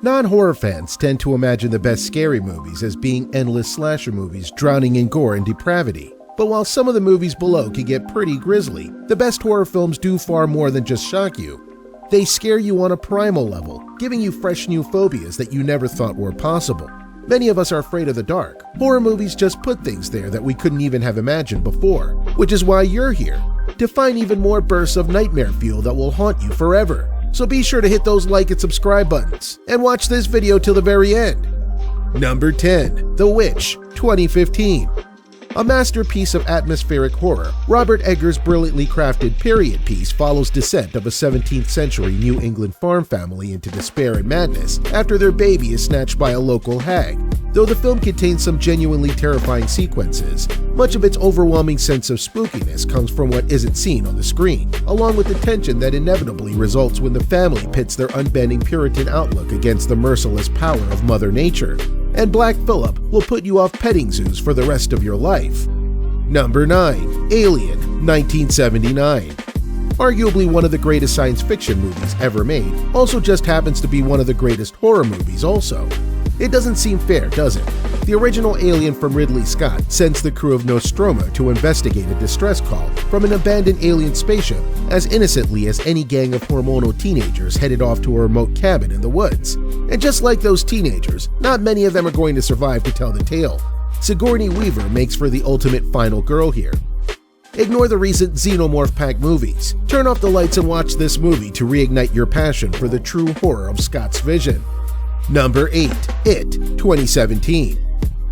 Non-horror fans tend to imagine the best scary movies as being endless slasher movies drowning in gore and depravity. But while some of the movies below can get pretty grisly, the best horror films do far more than just shock you. They scare you on a primal level, giving you fresh new phobias that you never thought were possible. Many of us are afraid of the dark. Horror movies just put things there that we couldn't even have imagined before, which is why you're here, to find even more bursts of nightmare fuel that will haunt you forever. So be sure to hit those like and subscribe buttons, and watch this video till the very end. Number 10. The Witch, 2015. A masterpiece of atmospheric horror, Robert Eggers' brilliantly crafted period piece follows descent of a 17th century New England farm family into despair and madness after their baby is snatched by a local hag. Though the film contains some genuinely terrifying sequences, much of its overwhelming sense of spookiness comes from what isn't seen on the screen, along with the tension that inevitably results when the family pits their unbending Puritan outlook against the merciless power of Mother Nature. And Black Phillip will put you off petting zoos for the rest of your life. Number 9. Alien, 1979. Arguably one of the greatest science fiction movies ever made, also just happens to be one of the greatest horror movies also. It doesn't seem fair, does it? The original Alien from Ridley Scott sends the crew of Nostromo to investigate a distress call from an abandoned alien spaceship as innocently as any gang of hormonal teenagers headed off to a remote cabin in the woods. And just like those teenagers, not many of them are going to survive to tell the tale. Sigourney Weaver makes for the ultimate final girl here. Ignore the recent Xenomorph Pack movies. Turn off the lights and watch this movie to reignite your passion for the true horror of Scott's vision. Number 8. It, 2017.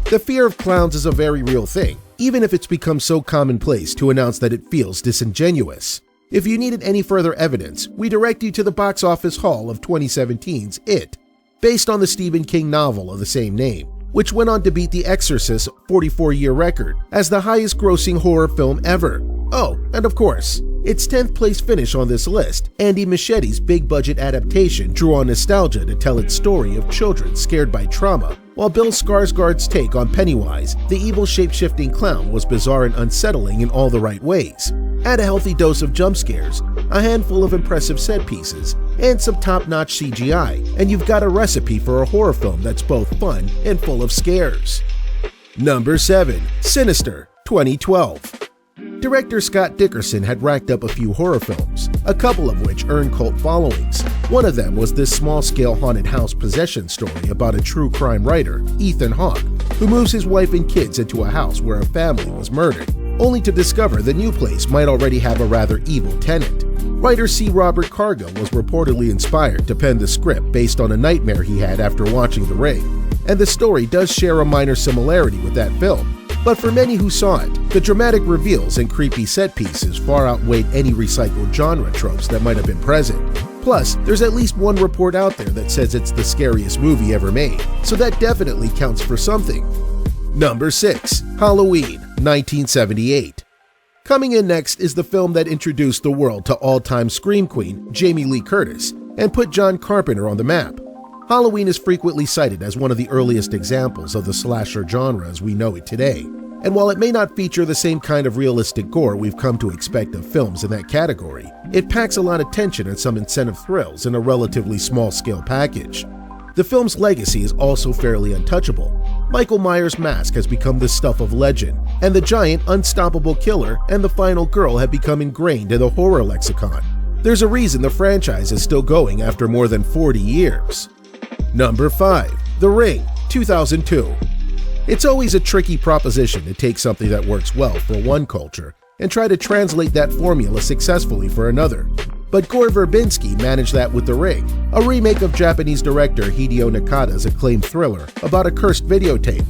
The fear of clowns is a very real thing, even if it's become so commonplace to announce that it feels disingenuous. If you needed any further evidence, we direct you to the box office haul of 2017's It, based on the Stephen King novel of the same name, which went on to beat The Exorcist's 44-year record as the highest-grossing horror film ever. Oh, and of course, its 10th place finish on this list, Andy Muschietti's big-budget adaptation drew on nostalgia to tell its story of children scared by trauma, while Bill Skarsgård's take on Pennywise, the evil shape-shifting clown, was bizarre and unsettling in all the right ways. Add a healthy dose of jump scares, a handful of impressive set pieces, and some top-notch CGI, and you've got a recipe for a horror film that's both fun and full of scares. Number 7. Sinister, 2012. Director Scott Dickerson had racked up a few horror films, a couple of which earned cult followings. One of them was this small-scale haunted house possession story about a true crime writer, Ethan Hawke, who moves his wife and kids into a house where a family was murdered, only to discover the new place might already have a rather evil tenant. Writer C. Robert Cargill was reportedly inspired to pen the script based on a nightmare he had after watching The Ring, and the story does share a minor similarity with that film. But for many who saw it, the dramatic reveals and creepy set pieces far outweighed any recycled genre tropes that might have been present. Plus, there's at least one report out there that says it's the scariest movie ever made, so that definitely counts for something. Number 6. Halloween, 1978. Coming in next is the film that introduced the world to all-time scream queen Jamie Lee Curtis and put John Carpenter on the map. Halloween is frequently cited as one of the earliest examples of the slasher genre as we know it today, and while it may not feature the same kind of realistic gore we've come to expect of films in that category, it packs a lot of tension and some incentive thrills in a relatively small-scale package. The film's legacy is also fairly untouchable. Michael Myers' mask has become the stuff of legend, and the giant, unstoppable killer and the final girl have become ingrained in the horror lexicon. There's a reason the franchise is still going after more than 40 years. Number 5. The Ring, 2002. It's always a tricky proposition to take something that works well for one culture and try to translate that formula successfully for another. But Gore Verbinski managed that with The Ring, a remake of Japanese director Hideo Nakada's acclaimed thriller about a cursed videotape.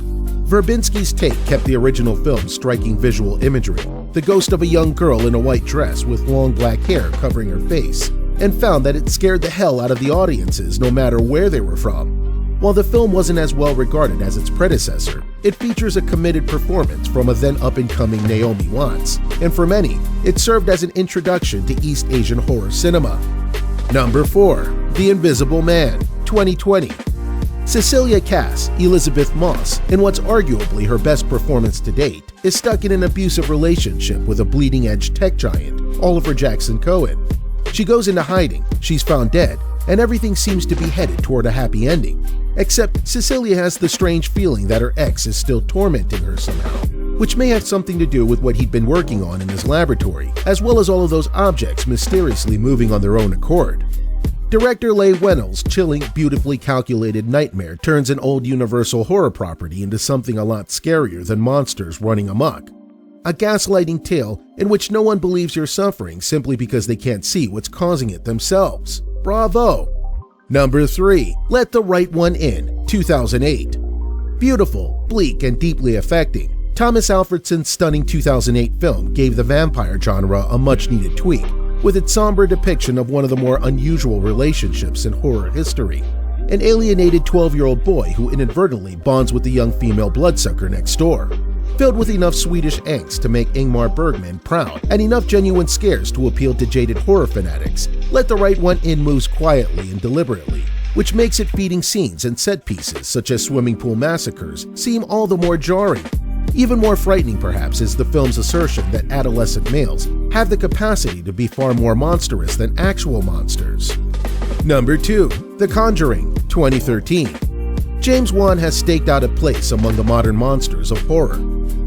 Verbinski's take kept the original film's striking visual imagery, the ghost of a young girl in a white dress with long black hair covering her face, and found that it scared the hell out of the audiences no matter where they were from. While the film wasn't as well regarded as its predecessor, it features a committed performance from a then up-and-coming Naomi Watts, and for many, it served as an introduction to East Asian horror cinema. Number 4. The Invisible Man, 2020. Cecilia Cass, Elizabeth Moss, in what's arguably her best performance to date, is stuck in an abusive relationship with a bleeding-edge tech giant, Oliver Jackson Cohen. She goes into hiding, she's found dead, and everything seems to be headed toward a happy ending. Except Cecilia has the strange feeling that her ex is still tormenting her somehow, which may have something to do with what he'd been working on in his laboratory, as well as all of those objects mysteriously moving on their own accord. Director Leigh Whannell's chilling, beautifully calculated nightmare turns an old Universal horror property into something a lot scarier than monsters running amok. A gaslighting tale in which no one believes you're suffering simply because they can't see what's causing it themselves. Bravo! Number 3. Let the Right One In, 2008. Beautiful, bleak, and deeply affecting, Thomas Alfredson's stunning 2008 film gave the vampire genre a much-needed tweak, with its somber depiction of one of the more unusual relationships in horror history. An alienated 12-year-old boy who inadvertently bonds with the young female bloodsucker next door. Filled with enough Swedish angst to make Ingmar Bergman proud and enough genuine scares to appeal to jaded horror fanatics, Let the Right One In moves quietly and deliberately, which makes it feeding scenes and set pieces such as swimming pool massacres seem all the more jarring. Even more frightening perhaps is the film's assertion that adolescent males have the capacity to be far more monstrous than actual monsters. Number 2. The Conjuring, 2013. James Wan has staked out a place among the modern monsters of horror,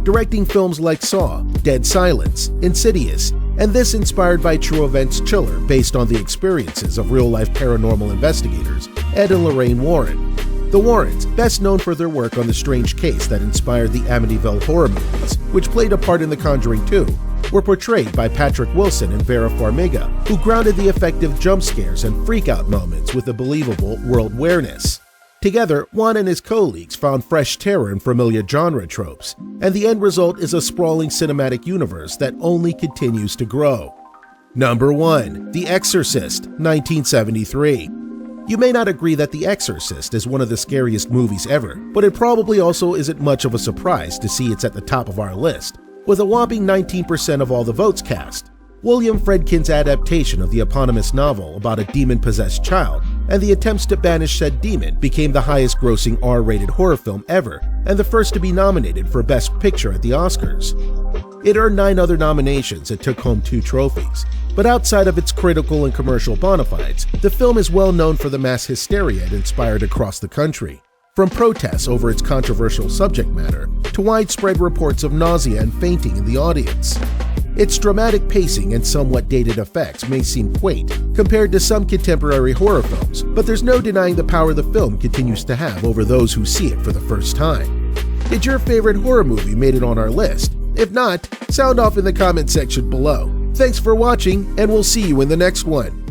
directing films like Saw, Dead Silence, Insidious, and this inspired by true events chiller based on the experiences of real-life paranormal investigators Ed and Lorraine Warren. The Warrens, best known for their work on the strange case that inspired the Amityville horror movies, which played a part in The Conjuring 2, were portrayed by Patrick Wilson and Vera Farmiga, who grounded the effective jump scares and freak-out moments with a believable world-awareness. Together, Wan and his colleagues found fresh terror in familiar genre tropes, and the end result is a sprawling cinematic universe that only continues to grow. Number 1. The Exorcist, 1973. You may not agree that The Exorcist is one of the scariest movies ever, but it probably also isn't much of a surprise to see it's at the top of our list, with a whopping 19% of all the votes cast. William Friedkin's adaptation of the eponymous novel about a demon-possessed child and the attempts to banish said demon became the highest-grossing R-rated horror film ever and the first to be nominated for Best Picture at the Oscars. It earned 9 other nominations and took home 2 trophies, but outside of its critical and commercial bona fides, the film is well known for the mass hysteria it inspired across the country. From protests over its controversial subject matter to widespread reports of nausea and fainting in the audience. Its dramatic pacing and somewhat dated effects may seem quaint compared to some contemporary horror films, but there's no denying the power the film continues to have over those who see it for the first time. Did your favorite horror movie made it on our list? If not, sound off in the comment section below. Thanks for watching, and we'll see you in the next one.